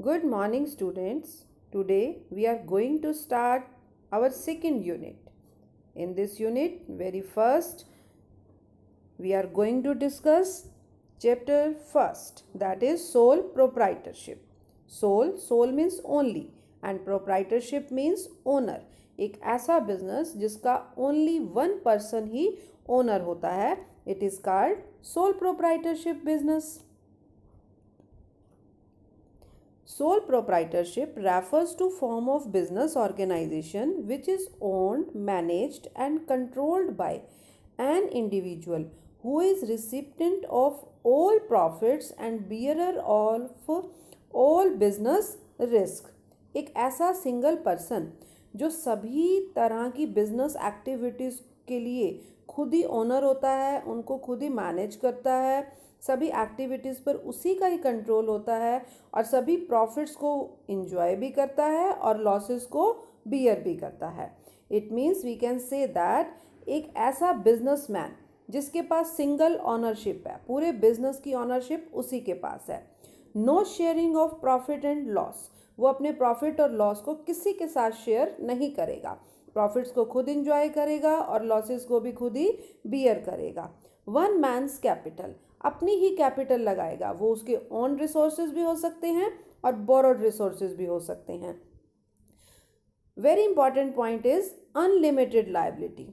Good morning, students. Today we are going to start our second unit. In this unit, very first, we are going to discuss chapter first, that is sole proprietorship. Sole means only and proprietorship means owner. एक ऐसा business जिसका only one person ही owner होता है, it is called sole proprietorship business. Sole proprietorship refers to form of business organization which is owned, managed and controlled by an individual who is recipient of all profits and bearer of all business risk. एक ऐसा single person जो सभी तरह की business activities के लिए खुद ही owner होता है, उनको खुद ही मैनेज करता है, सभी एक्टिविटीज़ पर उसी का ही कंट्रोल होता है और सभी प्रॉफिट्स को इंजॉय भी करता है और लॉसेस को बियर भी करता है. It means we can say that एक ऐसा बिजनेसमैन जिसके पास सिंगल ऑनरशिप है, पूरे बिजनेस की ऑनरशिप उसी के पास है. No sharing of profit and loss, वो अपने प्रॉफिट और लॉस को किसी के साथ शेयर नहीं करेगा, प्रॉफिट्स को खुद इंजॉय करेगा और लॉसेस को भी खुद ही बियर करेगा. वन मैन्स कैपिटल, अपनी ही कैपिटल लगाएगा, वो उसके ओन रिसोर्सेज भी हो सकते हैं और बोरोड रिसोर्सेज भी हो सकते हैं. Very important point is unlimited liability.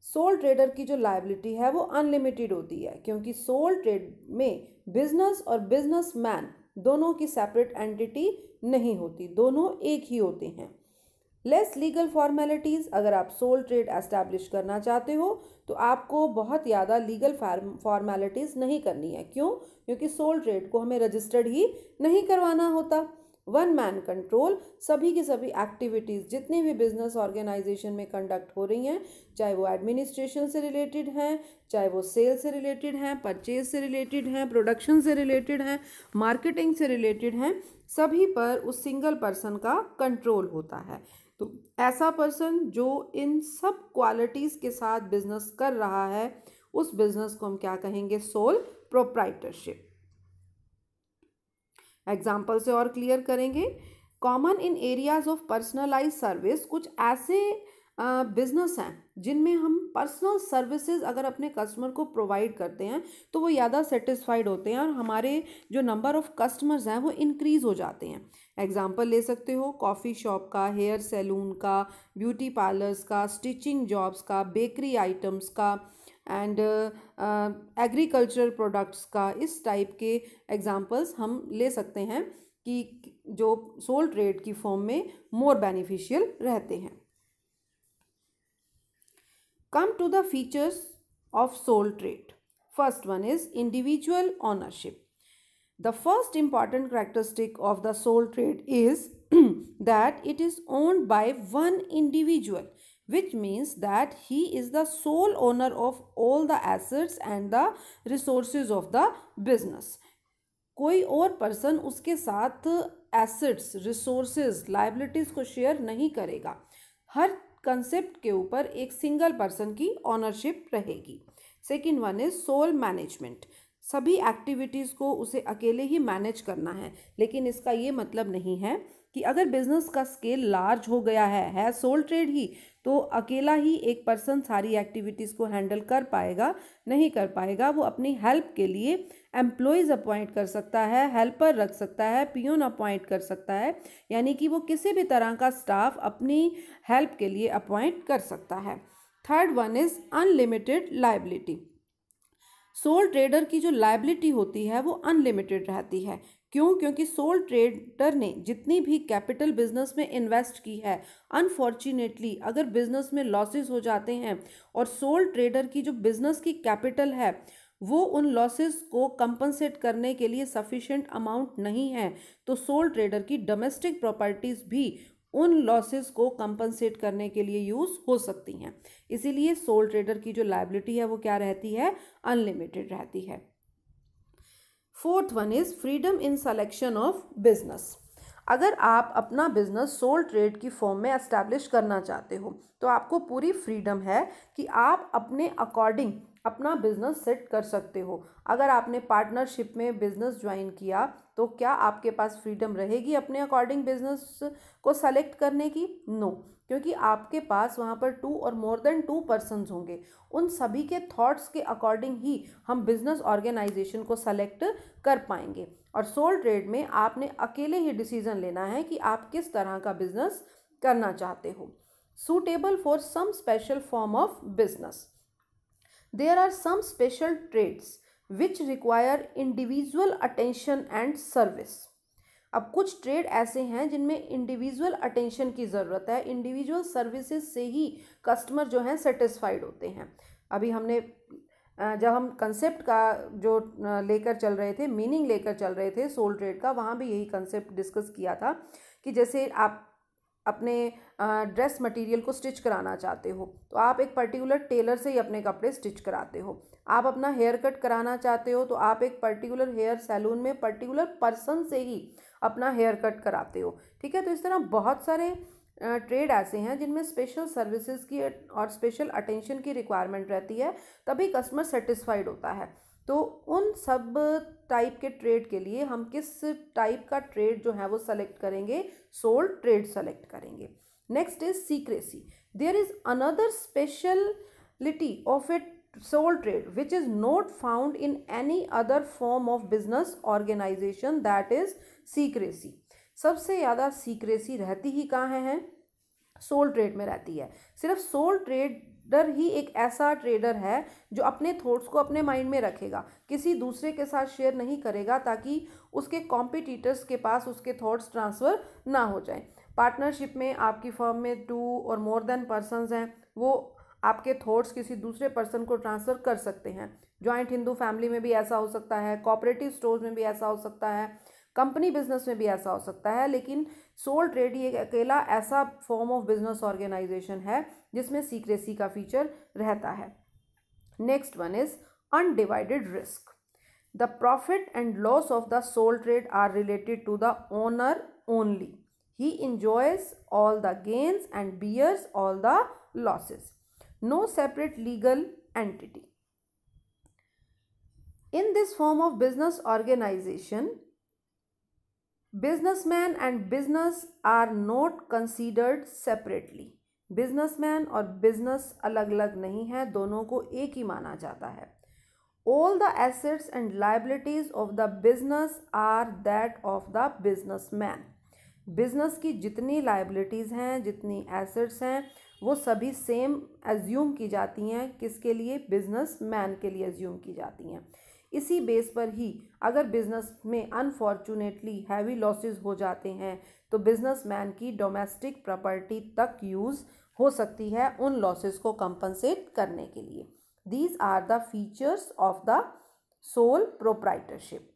Soul trader की जो लायबिलिटी है वो अनलिमिटेड होती है क्योंकि सोल ट्रेड में बिजनेस और बिजनेसमैन दोनों की सेपरेट एंटिटी नहीं होती, दोनों एक ही होते हैं. लेस लीगल फॉर्मेलिटीज़, अगर आप सोल ट्रेड एस्टैब्लिश करना चाहते हो तो आपको बहुत ज़्यादा लीगल फॉर्मेलिटीज़ नहीं करनी है. क्यों? क्योंकि सोल ट्रेड को हमें रजिस्टर्ड ही नहीं करवाना होता. वन मैन कंट्रोल, सभी की सभी एक्टिविटीज़ जितनी भी बिजनेस ऑर्गेनाइजेशन में कंडक्ट हो रही हैं, चाहे वो एडमिनिस्ट्रेशन से रिलेटेड हैं, चाहे वो सेल से रिलेटेड हैं, परचेज से रिलेटेड हैं, प्रोडक्शन से रिलेटेड हैं, मार्केटिंग से रिलेटेड हैं, सभी पर उस सिंगल पर्सन का कंट्रोल होता है. तो ऐसा पर्सन जो इन सब क्वालिटीज़ के साथ बिजनेस कर रहा है उस बिजनेस को हम क्या कहेंगे? Sole proprietorship. एग्जाम्पल से और क्लियर करेंगे. Common in areas of personalise service, कुछ ऐसे बिजनेस हैं जिनमें हम पर्सनल सर्विसेज अगर अपने कस्टमर को प्रोवाइड करते हैं तो वो ज़्यादा सेटिस्फाइड होते हैं और हमारे जो नंबर ऑफ कस्टमर्स हैं वो इंक्रीज़ हो जाते हैं. एग्जाम्पल ले सकते हो कॉफ़ी शॉप का, हेयर सैलून का, ब्यूटी पार्लर्स का, स्टिचिंग जॉब्स का, बेकरी आइटम्स का एंड एग्रीकल्चरल प्रोडक्ट्स का. इस टाइप के एग्जाम्पल्स हम ले सकते हैं कि जो सोल ट्रेड की फॉर्म में मोर बेनिफिशियल रहते हैं. Come to the features of sole trade. First one is individual ownership. The first important characteristic of the sole trade is that it is owned by one individual, which means that he is the sole owner of all the assets and the resources of the business. कोई और person उसके साथ assets, resources, liabilities को share नहीं करेगा. हर concept के ऊपर एक सिंगल पर्सन की ऑनरशिप रहेगी. Second one is sole management. सभी एक्टिविटीज़ को उसे अकेले ही मैनेज करना है, लेकिन इसका ये मतलब नहीं है कि अगर बिजनेस का स्केल लार्ज हो गया है सोल ट्रेड ही, तो अकेला ही एक पर्सन सारी एक्टिविटीज़ को हैंडल कर पाएगा, नहीं कर पाएगा. वो अपनी हेल्प के लिए एम्प्लॉयज़ अपॉइंट कर सकता है, हेल्पर रख सकता है, पियोन अपॉइंट कर सकता है, यानी कि वो किसी भी तरह का स्टाफ अपनी हेल्प के लिए अपॉइंट कर सकता है. Third one is unlimited liability. Soul trader की जो लायबिलिटी होती है वो अनलिमिटेड रहती है. क्यों? क्योंकि सोल ट्रेडर ने जितनी भी कैपिटल बिजनेस में इन्वेस्ट की है, अनफॉर्चुनेटली अगर बिजनेस में लॉसेस हो जाते हैं और सोल ट्रेडर की जो बिजनेस की कैपिटल है वो उन लॉसेस को कंपनसेट करने के लिए सफिशिएंट अमाउंट नहीं है, तो सोल ट्रेडर की डोमेस्टिक प्रॉपर्टीज़ भी उन लॉसेस को कंपनसेट करने के लिए यूज़ हो सकती हैं. इसीलिए सोल ट्रेडर की जो लायबिलिटी है वो क्या रहती है? अनलिमिटेड रहती है. Fourth one is freedom in selection of business. अगर आप अपना बिजनेस सोल ट्रेड की फॉर्म में एस्टैब्लिश करना चाहते हो तो आपको पूरी फ्रीडम है कि आप अपने अकॉर्डिंग अपना बिजनेस सेट कर सकते हो। अगर आपने पार्टनरशिप में बिजनेस ज्वाइन किया तो क्या आपके पास फ्रीडम रहेगी अपने अकॉर्डिंग बिजनेस को सेलेक्ट करने की? नो, क्योंकि आपके पास वहाँ पर 2 और मोर देन 2 पर्सन्स होंगे। उन सभी के थॉट्स के अकॉर्डिंग ही हम बिजनेस ऑर्गेनाइजेशन को सेलेक्ट कर पाएंगे। और सोल ट्रेड में आपने अकेले ही डिसीजन लेना है कि आप किस तरह का बिजनेस करना चाहते हो। suitable for some special form of business. There are some special trades which require individual attention and service. अब कुछ ट्रेड ऐसे हैं जिनमें इंडिविजुअल अटेंशन की ज़रूरत है, इंडिविजुअल सर्विसेज से ही कस्टमर जो हैं सेटिस्फाइड होते हैं। अभी हमने जब हम कंसेप्ट का जो लेकर चल रहे थे, मीनिंग लेकर चल रहे थे सोल ट्रेड का, वहाँ भी यही कंसेप्ट डिस्कस किया था कि जैसे आप अपने ड्रेस मटेरियल को स्टिच कराना चाहते हो तो आप एक पर्टिकुलर टेलर से ही अपने कपड़े स्टिच कराते हो। आप अपना हेयर कट कराना चाहते हो तो आप एक पर्टिकुलर हेयर सैलून में पर्टिकुलर पर्सन से ही अपना हेयर कट कराते हो। ठीक है, तो इस तरह बहुत सारे ट्रेड ऐसे हैं जिनमें स्पेशल सर्विसेज की और स्पेशल अटेंशन की रिक्वायरमेंट रहती है, तभी कस्टमर सेटिस्फाइड होता है। तो उन सब टाइप के ट्रेड के लिए हम किस टाइप का ट्रेड जो है वो सेलेक्ट करेंगे? सोल ट्रेड सेलेक्ट करेंगे। Next is secrecy. There is another speciality of a sole trade which is not found in any other form of business organisation, that is secrecy. सबसे ज़्यादा secrecy रहती ही कहाँ है? सोल ट्रेड में रहती है। सिर्फ सोल ट्रेडर ही एक ऐसा ट्रेडर है जो अपने थॉट्स को अपने माइंड में रखेगा, किसी दूसरे के साथ शेयर नहीं करेगा ताकि उसके कॉम्पिटिटर्स के पास उसके थॉट्स ट्रांसफ़र ना हो जाए। पार्टनरशिप में आपकी फर्म में 2 और मोर देन पर्सनस हैं, वो आपके थॉट्स किसी दूसरे पर्सन को ट्रांसफ़र कर सकते हैं। जॉइंट हिंदू फैमिली में भी ऐसा हो सकता है, कोऑपरेटिव स्टोर्स में भी ऐसा हो सकता है, कंपनी बिजनेस में भी ऐसा हो सकता है। लेकिन सोल ट्रेड ही एक अकेला ऐसा फॉर्म ऑफ बिजनेस ऑर्गेनाइजेशन है जिसमें सीक्रेसी का फीचर रहता है। Next one is undivided risk. The profit and loss of the sole trade are related to the owner only. He enjoys all the gains and bears all the losses. No separate legal entity. In this form of business organization, businessman and business are not considered separately. Businessman और business अलग अलग नहीं है, दोनों को एक ही माना जाता है। All the assets and liabilities of the business are that of the businessman. Business की जितनी लाइबिलिटीज़ हैं, जितनी एसेट्स हैं, वो सभी सेम एज्यूम की जाती हैं। किसके लिए? बिजनेसमैन के लिए एज्यूम की जाती हैं। इसी बेस पर ही अगर बिजनेस में अनफॉर्चुनेटली हैवी लॉसेस हो जाते हैं तो बिजनेसमैन की डोमेस्टिक प्रॉपर्टी तक यूज़ हो सकती है उन लॉसेस को कंपनसेट करने के लिए। These are the features of the sole proprietorship.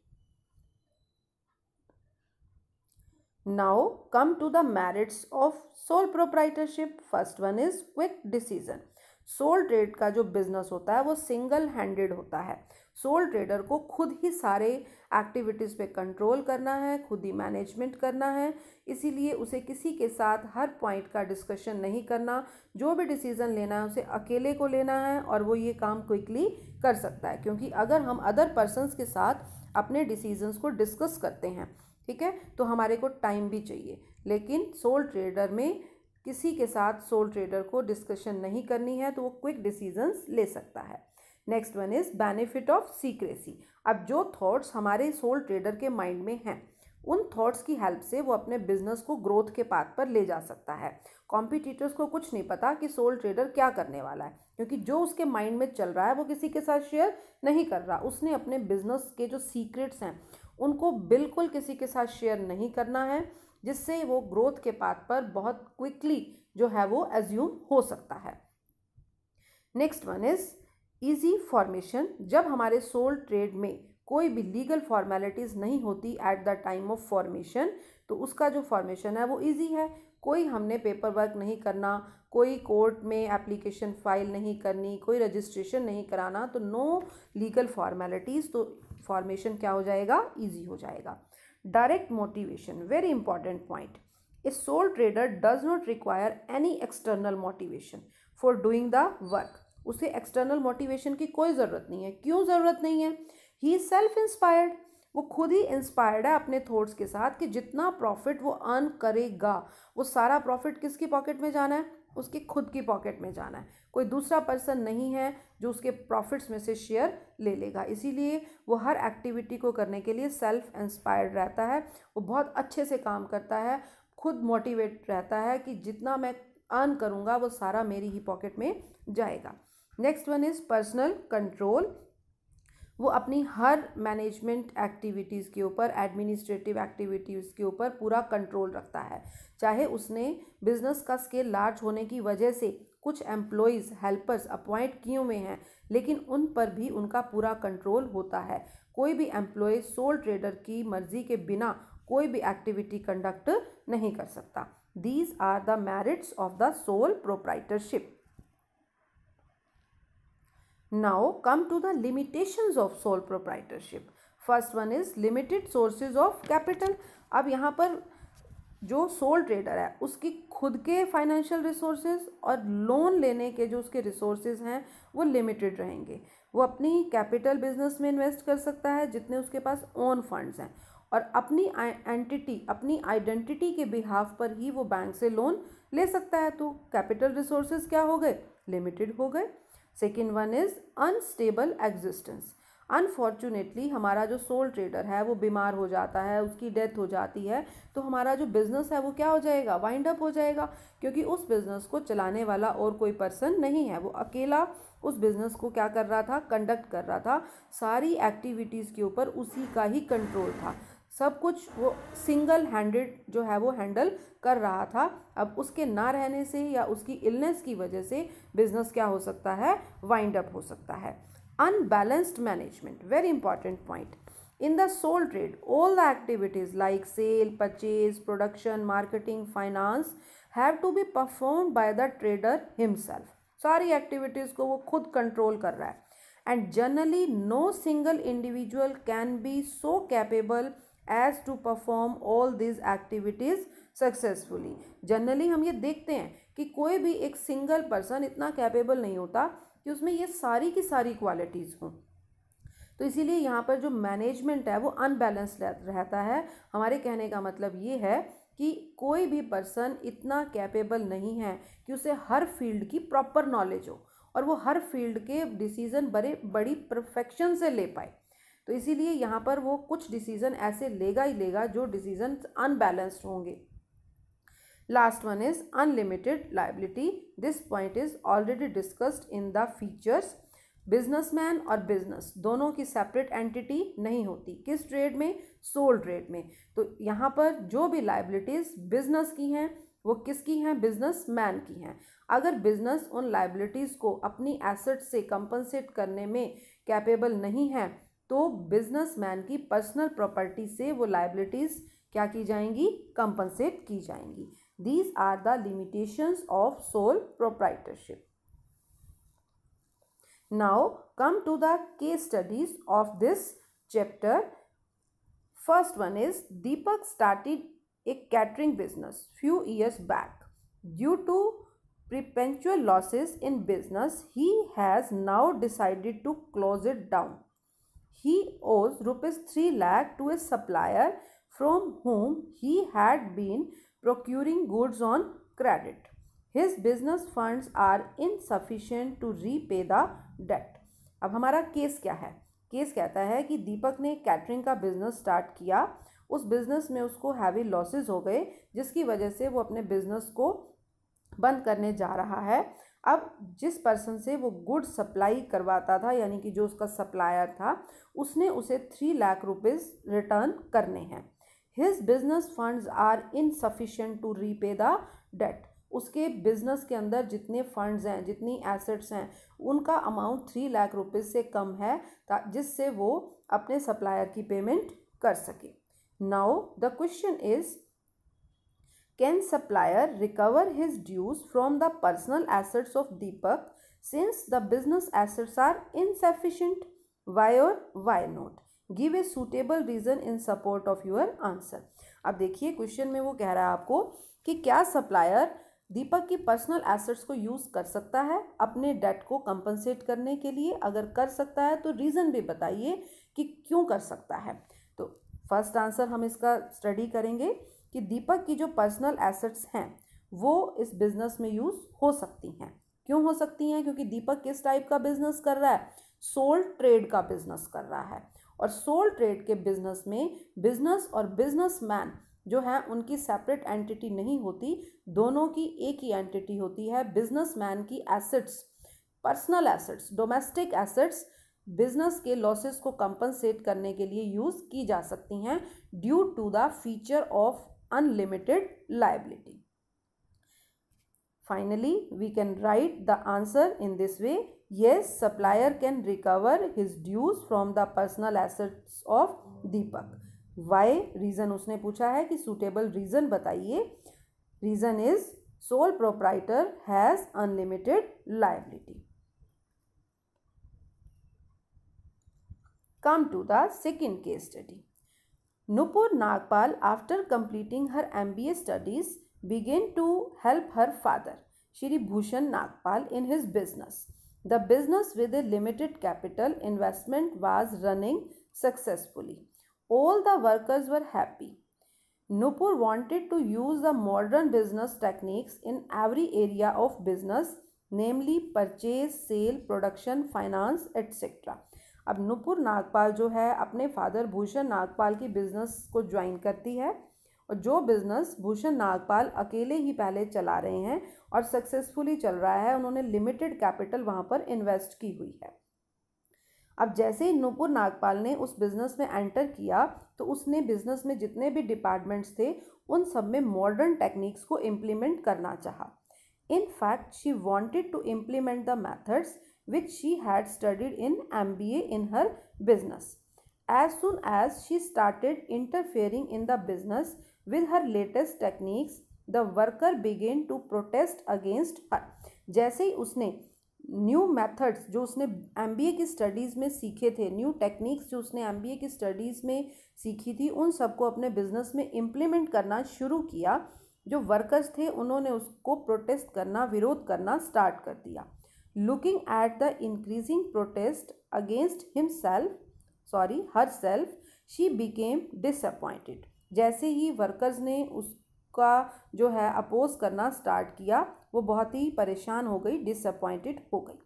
Now come to the merits of sole proprietorship. First one is quick decision. Sole trade का जो बिजनेस होता है वो सिंगल हैंडेड होता है। सोल ट्रेडर को खुद ही सारे एक्टिविटीज़ पे कंट्रोल करना है, खुद ही मैनेजमेंट करना है, इसीलिए उसे किसी के साथ हर पॉइंट का डिस्कशन नहीं करना। जो भी डिसीज़न लेना है उसे अकेले को लेना है और वो ये काम क्विकली कर सकता है, क्योंकि अगर हम अदर पर्सनस के साथ अपने डिसीजंस को डिस्कस करते हैं, ठीक है, तो हमारे को टाइम भी चाहिए। लेकिन सोल ट्रेडर में किसी के साथ सोल ट्रेडर को डिस्कशन नहीं करनी है तो वो क्विक डिसीजंस ले सकता है। Next one is benefit of secrecy. अब जो थॉट्स हमारे सोल ट्रेडर के माइंड में हैं उन थॉट्स की हेल्प से वो अपने बिजनेस को ग्रोथ के पाथ पर ले जा सकता है। कॉम्पिटिटर्स को कुछ नहीं पता कि सोल ट्रेडर क्या करने वाला है, क्योंकि जो उसके माइंड में चल रहा है वो किसी के साथ शेयर नहीं कर रहा। उसने अपने बिजनेस के जो सीक्रेट्स हैं उनको बिल्कुल किसी के साथ शेयर नहीं करना है, जिससे वो ग्रोथ के पाथ पर बहुत क्विकली जो है वो एज्यूम हो सकता है। Next one is easy formation. जब हमारे सोल ट्रेड में कोई भी लीगल फॉर्मेलिटीज़ नहीं होती at the time of formation, तो उसका जो फॉर्मेशन है वो इजी है। कोई हमने पेपर वर्क नहीं करना, कोई कोर्ट में एप्लीकेशन फाइल नहीं करनी, कोई रजिस्ट्रेशन नहीं कराना, तो नो लीगल फॉर्मेलिटीज़, तो फॉर्मेशन क्या हो जाएगा? ईजी हो जाएगा। Direct motivation, very important point. A soul trader does not require any external motivation for doing the work. उसे एक्सटर्नल मोटिवेशन की कोई ज़रूरत नहीं है। क्यों ज़रूरत नहीं है? ही इज सेल्फ इंस्पायर्ड, वो खुद ही इंस्पायर्ड है अपने थॉट्स के साथ कि जितना प्रॉफिट वो अर्न करेगा वो सारा प्रॉफिट किसकी पॉकेट में जाना है? उसकी खुद की पॉकेट में जाना है। कोई दूसरा पर्सन नहीं है जो उसके प्रॉफिट्स में से शेयर ले लेगा। इसीलिए वो हर एक्टिविटी को करने के लिए सेल्फ इंस्पायर्ड रहता है, वो बहुत अच्छे से काम करता है, खुद मोटिवेट रहता है कि जितना मैं अर्न करूँगा वो सारा मेरी ही पॉकेट में जाएगा। Next one is personal control. वो अपनी हर मैनेजमेंट एक्टिविटीज़ के ऊपर, एडमिनिस्ट्रेटिव एक्टिविटीज़ के ऊपर पूरा कंट्रोल रखता है। चाहे उसने बिजनेस का स्केल लार्ज होने की वजह से कुछ एम्प्लॉयज़, हेल्पर्स अपॉइंट किए हुए हैं, लेकिन उन पर भी उनका पूरा कंट्रोल होता है। कोई भी एम्प्लॉय सोल ट्रेडर की मर्जी के बिना कोई भी एक्टिविटी कंडक्ट नहीं कर सकता। These are the merits of the sole proprietorship. Now come to the limitations of sole proprietorship. First one is limited sources of capital. अब यहाँ पर जो सोल ट्रेडर है उसकी खुद के फाइनेंशियल रिसोर्सेज और लोन लेने के जो उसके रिसोर्सेज हैं वो लिमिटेड रहेंगे। वो अपनी कैपिटल बिजनेस में इन्वेस्ट कर सकता है जितने उसके पास ओन फंड्स हैं, और अपनी एंटिटी, अपनी आइडेंटिटी के बिहाफ पर ही वो बैंक से लोन ले सकता है। तो कैपिटल रिसोर्सेज क्या हो गए? लिमिटेड हो गए। Second one is unstable existence. Unfortunately हमारा जो सोल ट्रेडर है वो बीमार हो जाता है, उसकी डेथ हो जाती है, तो हमारा जो बिज़नेस है वो क्या हो जाएगा? वाइंड अप हो जाएगा, क्योंकि उस बिज़नेस को चलाने वाला और कोई पर्सन नहीं है। वो अकेला उस बिज़नेस को क्या कर रहा था? कंडक्ट कर रहा था। सारी एक्टिविटीज़ के ऊपर उसी का ही कंट्रोल था, सब कुछ वो सिंगल हैंडेड जो है वो हैंडल कर रहा था। अब उसके ना रहने से या उसकी इलनेस की वजह से बिजनेस क्या हो सकता है? वाइंड अप हो सकता है। Unbalanced management, very important point. In the sole trade all the activities like sale, purchase, production, marketing, finance have to be perform by the trader himself. सारी एक्टिविटीज़ को वो खुद कंट्रोल कर रहा है। And generally no single individual can be so capable as to perform all this activities successfully. Generally हम ये देखते हैं कि कोई भी एक सिंगल पर्सन इतना कैपेबल नहीं होता कि उसमें ये सारी की सारी क्वालिटीज़ हों। तो इसीलिए यहाँ पर जो मैनेजमेंट है वो अनबैलेंस्ड रहता है। हमारे कहने का मतलब ये है कि कोई भी पर्सन इतना कैपेबल नहीं है कि उसे हर फील्ड की प्रॉपर नॉलेज हो और वो हर फील्ड के डिसीज़न बड़ी परफेक्शन से ले पाए। तो इसीलिए यहाँ पर वो कुछ डिसीज़न ऐसे लेगा ही लेगा जो डिसीज़न अनबैलेंस्ड होंगे। Last one is unlimited liability. This point is already discussed in the features. Businessman और बिजनेस दोनों की सेपरेट एंटिटी नहीं होती। किस ट्रेड में? सोल ट्रेड में। तो यहाँ पर जो भी लायबिलिटीज़ बिजनेस की हैं वो किसकी हैं? बिजनेसमैन की हैं। अगर बिजनेस उन लायबिलिटीज़ को अपनी एसेट से कंपनसेट करने में कैपेबल नहीं है तो बिजनेसमैन की पर्सनल प्रॉपर्टी से वो लायबिलिटीज़ क्या की जाएंगी? कंपनसेट की जाएंगी। These are the limitations of sole proprietorship. Now come to the case studies of this chapter. First one is Deepak started a catering business few years back. Due to perpetual losses in business, he has now decided to close it down. He owes rupees 3 lakh to a supplier from whom he had been procuring goods on credit. His business funds are insufficient to repay the debt. अब हमारा case क्या है? Case कहता है कि दीपक ने catering का business start किया, उस बिजनेस में उसको हैवी लॉसेस हो गए जिसकी वजह से वो अपने बिजनेस को बंद करने जा रहा है। अब जिस पर्सन से वो गुड सप्लाई करवाता था, यानी कि जो उसका सप्लायर था, उसने उसे 3 लाख रुपीज़ रिटर्न करने हैं। His business funds are insufficient to repay the debt. उसके बिजनेस के अंदर जितने फंड्स हैं, जितनी एसेट्स हैं, उनका अमाउंट 3 लाख रुपीज़ से कम है जिससे वो अपने सप्लायर की पेमेंट कर सके। Now the question is, can supplier recover his dues from the personal assets of Deepak since the business assets are insufficient? Why और why not? Give a suitable reason in support of your answer. अब देखिए question में वो कह रहा है आपको कि क्या सप्लायर दीपक की पर्सनल एसेट्स को यूज़ कर सकता है अपने डेट को कंपनसेट करने के लिए? अगर कर सकता है तो रीज़न भी बताइए कि क्यों कर सकता है। तो फर्स्ट आंसर हम इसका स्टडी करेंगे कि दीपक की जो पर्सनल एसेट्स हैं वो इस बिज़नेस में यूज़ हो सकती हैं। क्यों हो सकती हैं? क्योंकि दीपक किस टाइप का बिजनेस कर रहा है? सोल ट्रेड का बिजनेस कर रहा है। और सोल ट्रेड के बिजनेस में बिजनेस और बिजनेसमैन जो है उनकी सेपरेट एंटिटी नहीं होती, दोनों की एक ही एंटिटी होती है। बिजनेसमैन की assets, personal assets, domestic assets business के लॉसेस को कंपनसेट करने के लिए यूज की जा सकती हैं due to the feature of unlimited liability. Finally, we can write the answer in this way. Yes, supplier can recover his dues from the personal assets of Deepak. Why? Reason उसने पूछा है कि suitable reason बताइए. Reason is sole proprietor has unlimited liability. Come to the second case study. Nupur Nagpal, after completing her MBA studies, began to help her father, Shri Bhushan Nagpal, in his business. The business with a limited capital investment was running successfully. All the workers were happy. Nupur wanted to use the modern business techniques in every area of business, namely purchase, sale, production, finance, etc. अब नुपुर नागपाल जो है अपने father Bhushan Nagpal की business को join करती है, और जो बिजनेस भूषण नागपाल अकेले ही पहले चला रहे हैं और सक्सेसफुली चल रहा है, उन्होंने लिमिटेड कैपिटल वहाँ पर इन्वेस्ट की हुई है। अब जैसे ही नुपुर नागपाल ने उस बिज़नेस में एंटर किया तो उसने बिज़नेस में जितने भी डिपार्टमेंट्स थे उन सब में मॉडर्न टेक्निक्स को इम्प्लीमेंट करना चाहा। In fact she wanted to implement the methods which she had studied in MBA in her business. As soon as she started interfering in the business with her latest techniques, the worker began to protest against her. जैसे ही उसने new methods जो उसने MBA की studies में सीखे थे, new techniques जो उसने MBA की स्टडीज़ में सीखी थी, उन सबको अपने बिजनेस में इम्प्लीमेंट करना शुरू किया, जो वर्कर्स थे उन्होंने उसको प्रोटेस्ट करना, विरोध करना स्टार्ट कर दिया। Looking at the increasing protest against herself, she became disappointed. जैसे ही वर्कर्स ने उसका जो है अपोज करना स्टार्ट किया, वो बहुत ही परेशान हो गई, डिसअपॉइंटेड हो गई।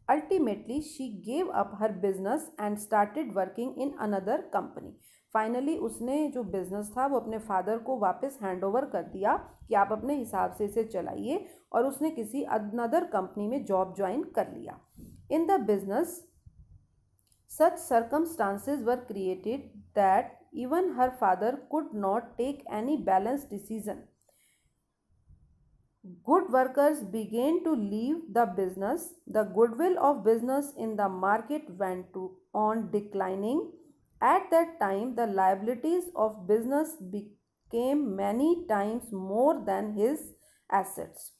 Ultimately, she gave up her business and started working in another company. Finally उसने जो बिज़नेस था वो अपने फादर को वापस हैंड ओवर कर दिया कि आप अपने हिसाब से इसे चलाइए, और उसने किसी अनदर कंपनी में जॉब ज्वाइन कर लिया। In the business such circumstances were created that even her father could not take any balance decision. Good workers began to leave the business. The goodwill of business in the market went on declining. At that time, the liabilities of business became many times more than his assets.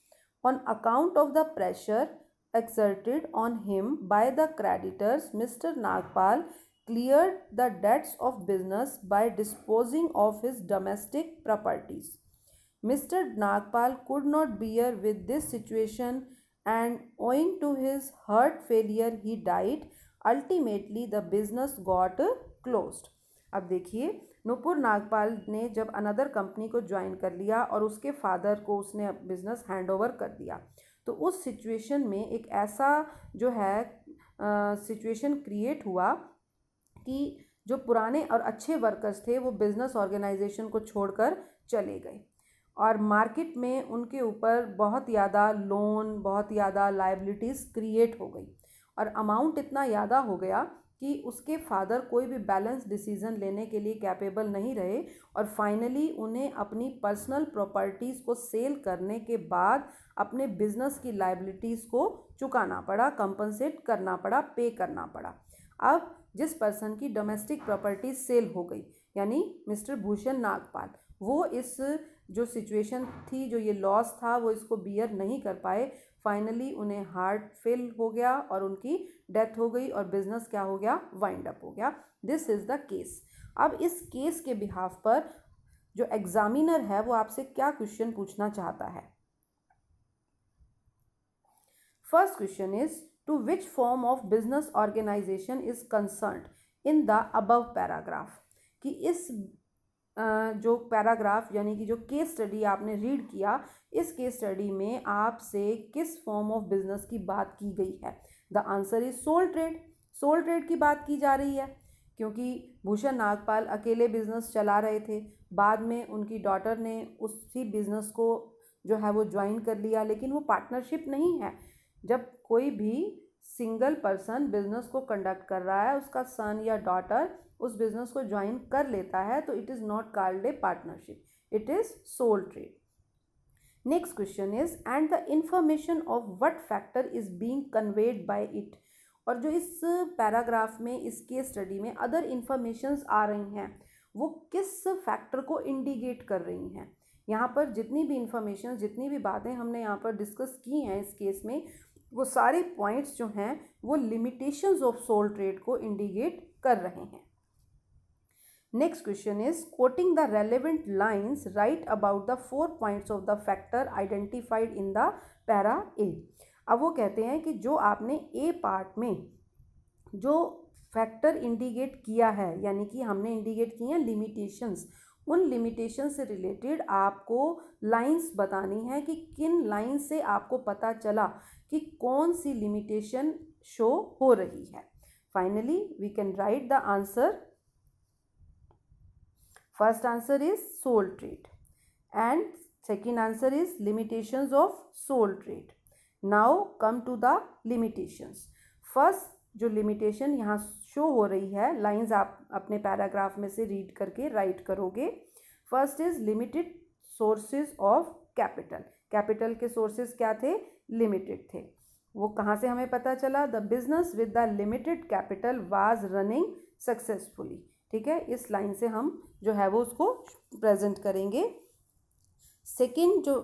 On account of the pressure exerted on him by the creditors, Mr. Nagpal cleared the debts of business by disposing of his domestic properties. Mr. Nagpal could not bear with this situation, and owing to his heart failure, he died. Ultimately, the business got closed. अब देखिए, नुपुर नागपाल ने जब another company को join कर लिया और उसके father को उसने बिजनेस हैंड ओवर कर दिया, तो उस सिचुएशन में एक ऐसा जो है सिचुएशन क्रिएट हुआ कि जो पुराने और अच्छे वर्कर्स थे वो बिजनेस ऑर्गेनाइजेशन को छोड़कर चले गए, और मार्केट में उनके ऊपर बहुत ज़्यादा लोन, बहुत ज़्यादा लायबिलिटीज़ क्रिएट हो गई, और अमाउंट इतना ज़्यादा हो गया कि उसके फादर कोई भी बैलेंस डिसीजन लेने के लिए कैपेबल नहीं रहे, और फाइनली उन्हें अपनी पर्सनल प्रॉपर्टीज़ को सेल करने के बाद अपने बिजनेस की लायबिलिटीज़ को चुकाना पड़ा, कंपनसेट करना पड़ा, पे करना पड़ा। अब जिस पर्सन की डोमेस्टिक प्रॉपर्टीज सेल हो गई, यानी मिस्टर भूषण नागपाल, वो इस जो सिचुएशन थी, जो ये लॉस था, वो इसको बियर नहीं कर पाए। फाइनली उन्हें हार्ट फेल हो गया और उनकी डेथ हो गई, और बिजनेस क्या हो गया, वाइंड अप हो गया। This is the case. अब इस केस के बिहाफ पर जो एग्जामिनर है वो आपसे क्या क्वेश्चन पूछना चाहता है? First question is to which form of business organisation is concerned in the above paragraph, कि इस जो पैराग्राफ यानी कि जो केस स्टडी आपने रीड किया, इस केस स्टडी में आपसे किस फॉर्म ऑफ बिजनेस की बात की गई है। The answer is sole trade. Sole trade की बात की जा रही है, क्योंकि भूषण नागपाल अकेले बिजनेस चला रहे थे, बाद में उनकी डॉटर ने उसी बिजनेस को जो है वो ज्वाइन कर लिया, लेकिन वो पार्टनरशिप नहीं है। जब कोई भी सिंगल पर्सन बिजनेस को कंडक्ट कर रहा है, उसका सन या डॉटर उस बिजनेस को ज्वाइन कर लेता है, तो it is not called a partnership, it is sole trade. Next question is and the information of what factor is being conveyed by it. और जो इस पैराग्राफ में, इस केस स्टडी में अदर इंफॉर्मेशंस आ रही हैं, वो किस फैक्टर को इंडिकेट कर रही हैं। यहाँ पर जितनी भी इंफॉर्मेशन, जितनी भी बातें हमने यहाँ पर डिस्कस की हैं इस केस में, वो सारे पॉइंट्स जो हैं वो लिमिटेशंस ऑफ सोल ट्रेड को इंडिकेट कर रहे हैं। Next question is quoting the relevant lines right about the 4 points of the factor identified in the para A. अब वो कहते हैं कि जो आपने ए पार्ट में जो फैक्टर इंडिकेट किया है, यानी कि हमने इंडिकेट किए हैं लिमिटेशंस, उन लिमिटेशन से रिलेटेड आपको लाइंस बतानी है कि किन लाइन से आपको पता चला कि कौन सी लिमिटेशन शो हो रही है। Finally we can write the answer. First answer is sole trade and second answer is limitations of soul trade. Now come to the limitations. First जो लिमिटेशन यहाँ शो हो रही है, लाइंस आप अपने पैराग्राफ में से रीड करके राइट करोगे। First is limited sources of capital. Capital के सोर्सेज क्या थे? लिमिटेड थे। वो कहाँ से हमें पता चला? The business with the limited capital was running successfully. ठीक है, इस लाइन से हम जो है वो उसको प्रेजेंट करेंगे। सेकेंड जो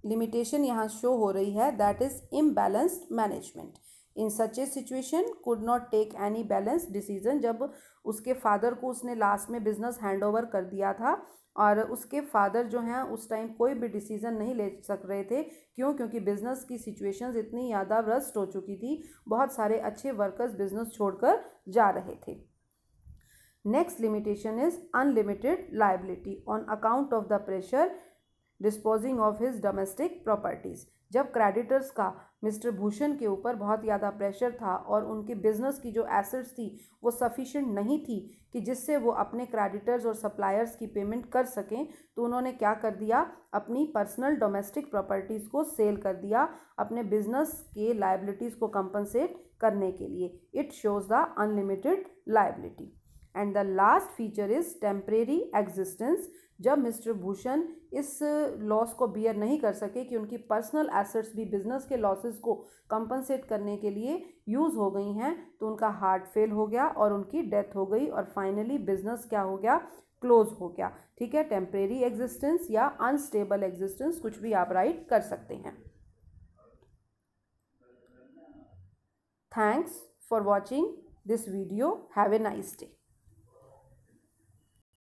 लिमिटेशन यहाँ शो हो रही है, that is imbalanced management. In such a situation could not take any balance decision. जब उसके फादर को उसने लास्ट में बिजनेस हैंड ओवर कर दिया था और उसके फादर जो हैं उस टाइम कोई भी डिसीजन नहीं ले सक रहे थे। क्यों? क्योंकि बिजनेस की सिचुएशंस इतनी ज़्यादा रस्ट हो चुकी थी, बहुत सारे अच्छे वर्कर्स बिजनेस छोड़कर जा रहे थे। Next limitation is unlimited liability on account of the pressure disposing of his domestic properties. जब क्रेडिटर्स का मिस्टर भूषण के ऊपर बहुत ज़्यादा प्रेशर था और उनके बिजनेस की जो एसेट्स थी वो सफिशिएंट नहीं थी कि जिससे वो अपने क्रेडिटर्स और सप्लायर्स की पेमेंट कर सकें, तो उन्होंने क्या कर दिया? अपनी पर्सनल डोमेस्टिक प्रॉपर्टीज़ को सेल कर दिया अपने बिजनेस के लायबिलिटीज़ को कंपनसेट करने के लिए। It shows the unlimited liability. And the last feature is temporary existence. जब मिस्टर भूषण इस लॉस को बियर नहीं कर सके कि उनकी पर्सनल एसेट्स भी बिजनेस के लॉसेस को कंपनसेट करने के लिए यूज़ हो गई हैं, तो उनका हार्ट फेल हो गया और उनकी डेथ हो गई और फाइनली बिजनेस क्या हो गया? क्लोज हो गया। ठीक है, टेम्परेरी एग्जिस्टेंस या अनस्टेबल एग्जिस्टेंस कुछ भी आप राइट कर सकते हैं। Thanks for watching this video. Have a nice day.